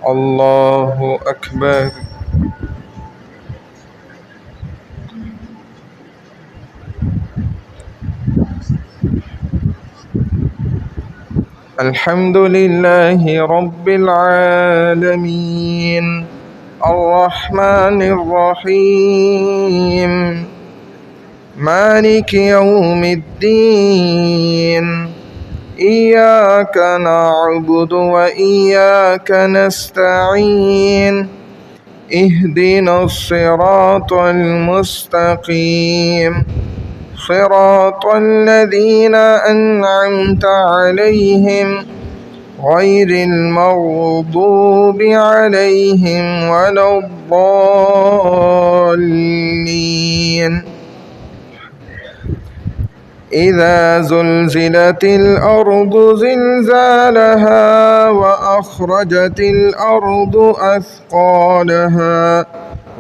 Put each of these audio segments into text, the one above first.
الله أكبر. الحمد لله رب العالمين الرحمن الرحيم مالك يوم الدين إياك نعبد وإياك نستعين اهدنا الصراط المستقيم صراط الذين أنعمت عليهم غير المغضوب عليهم ولا الضالين. إذا زلزلت الأرض زلزالها وأخرجت الأرض أثقالها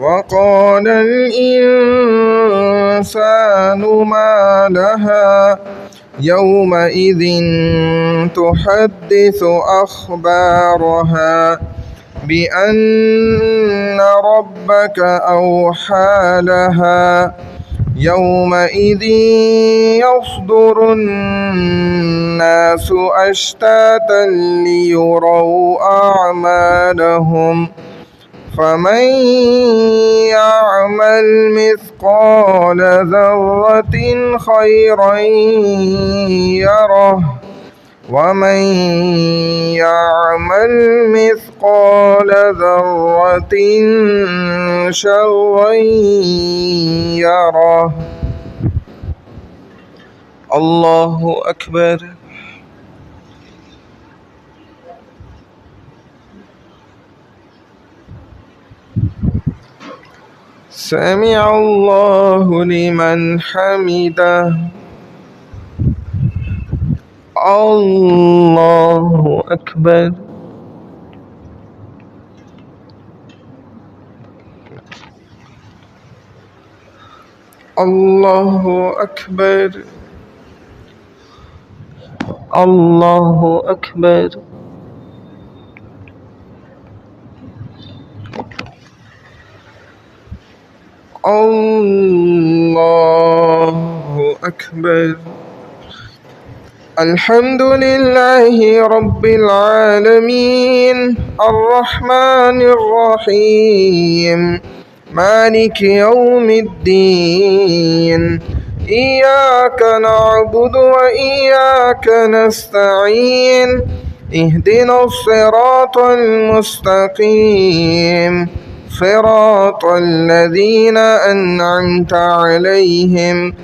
وقال الإنسان ما لها يومئذ تحدث أخبارها بأن ربك أوحى لها يومئذ يصدر الناس أشتاتا ليروا أعمالهم فمن يعمل مثقال ذرة خيرا يره ومن يعمل مثقال ذرة شرا يره. الله أكبر. سمع الله لمن حمده. الله أكبر. الله أكبر. الله أكبر. الله أكبر. الحمد لله رب العالمين الرحمن الرحيم مالك يوم الدين إياك نعبد وإياك نستعين اهدنا الصراط المستقيم صراط الذين أنعمت عليهم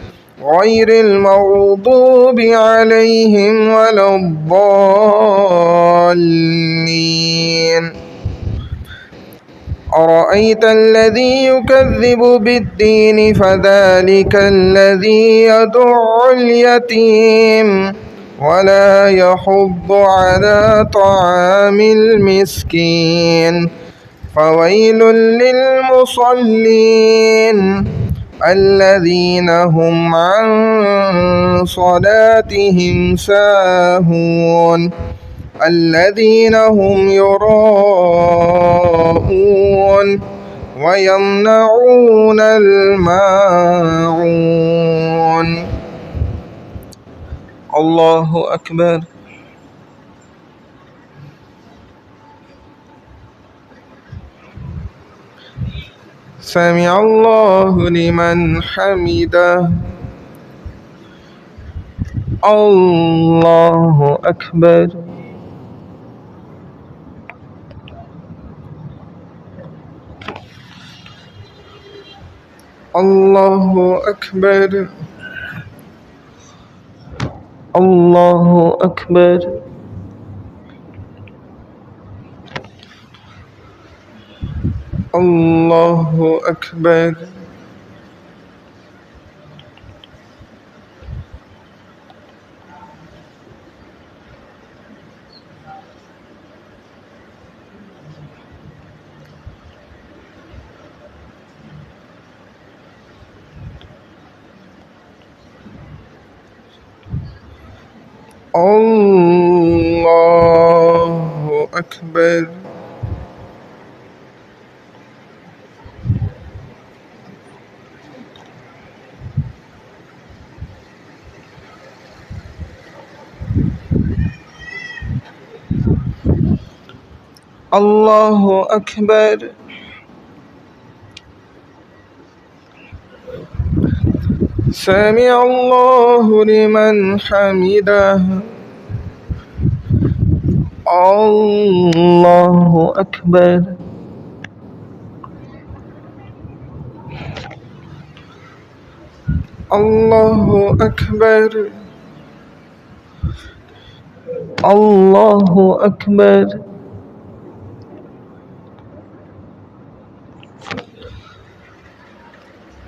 غير المغضوب عليهم ولا الضالين. أرأيت الذي يكذب بالدين فذلك الذي يدع اليتيم ولا يحض على طعام المسكين فويل للمصلين الذين هم عن صلاتهم ساهون الذين هم يراءون ويمنعون الماعون. الله أكبر. سمع الله لمن حمده. الله أكبر. الله أكبر. الله أكبر. الله أكبر. الله أكبر. الله أكبر سمع الله لمن حمده الله أكبر الله أكبر الله أكبر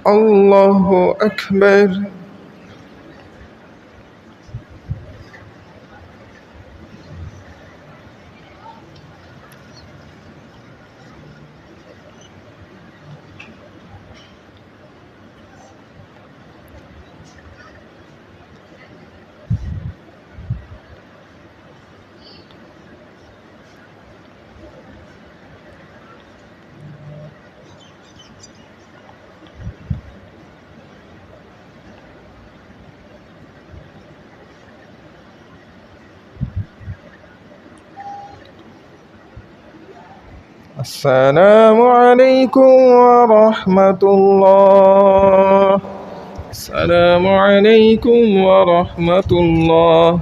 الله أكبر السلام عليكم ورحمة الله. السلام عليكم ورحمة الله.